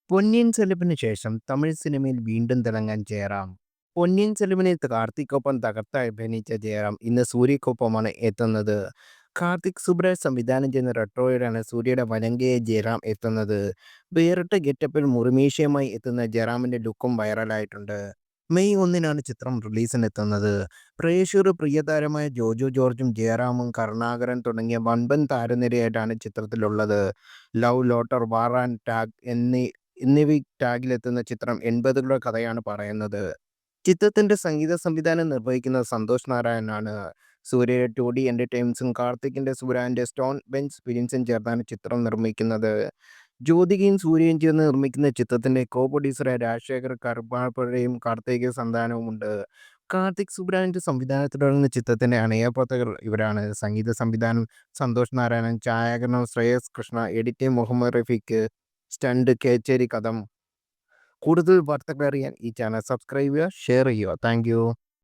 പൊന്നിയിൻ സെൽവന് ശേഷം തമിഴ് സിനിമയിൽ വീണ്ടും തിളങ്ങാൻ ജയറാം. പൊന്നിയിൻ സെൽവനിൽ കാർത്തിക്കൊപ്പം തകർത്തഭിനയിച്ച ജയറാം ഇന്ന് സൂര്യയ്ക്കൊപ്പമാണ് എത്തുന്നത്. കാർത്തിക് സുബ്രാജ് സംവിധാനം ചെയ്യുന്ന റെട്രോയിലാണ് സൂര്യയുടെ വലങ്കയായി ജയറാം എത്തുന്നത്. വേറിട്ട ഗെറ്റപ്പിൽ മുറിമീശയുമായി എത്തുന്ന ജയറാമിന്റെ ലുക്കും വൈറലായിട്ടുണ്ട്. മെയ് 1-നാണ് ചിത്രം റിലീസിനെത്തുന്നത്. പ്രേക്ഷകർ പ്രിയതാരമായ ജോജു ജോർജും ജയറാമും കരുണാകരൻ തുടങ്ങിയ വൻപൻ താരനിരയായിട്ടാണ് ചിത്രത്തിലുള്ളത്. ലവ് ലോട്ടർ, വാർ ആൻഡ് ടാഗ് എന്നിവ ടാഗിലെത്തുന്ന ചിത്രം 80കളുടെ കഥയാണ് പറയുന്നത്. ചിത്രത്തിന്റെ സംഗീത സംവിധാനം നിർവഹിക്കുന്നത് സന്തോഷ് നാരായണനാണ്. സൂര്യയുടെ 2D എന്റർടൈൻമെന്റ്സും കാർത്തികിന്റെ സുരാന്റെ സ്റ്റോൺ ബെഞ്ച് ഫിലിംസും ചേർന്നാണ് ചിത്രം നിർമ്മിക്കുന്നത്. ജ്യോതികയും സൂര്യയും ചേർന്ന് നിർമ്മിക്കുന്ന ചിത്രത്തിന്റെ കോ പ്രൊഡ്യൂസറായ രാജശേഖർ കരുപ്പാപ്പുഴയും കാർത്തികേയ സന്താനവുമുണ്ട്. കാർത്തിക് സുബ്രാജിന്റെ സംവിധാനത്തിൽ തുടങ്ങുന്ന ചിത്രത്തിന്റെ അണിയറപ്രവർത്തകർ ഇവരാണ്. സംഗീത സംവിധാനം സന്തോഷ് നാരായണൻ, ഛായാഗ്രഹണം ശ്രേയസ് കൃഷ്ണ, എഡിറ്റിംഗ് മുഹമ്മദ് റഫീഖ്, സ്റ്റണ്ട് കേച്ചേരി കഥം. കൂടുതൽ വാർത്തകൾ അറിയാൻ ഈ ചാനൽ സബ്സ്ക്രൈബ് ചെയ്യുക, ഷെയർ ചെയ്യുക. Thank you.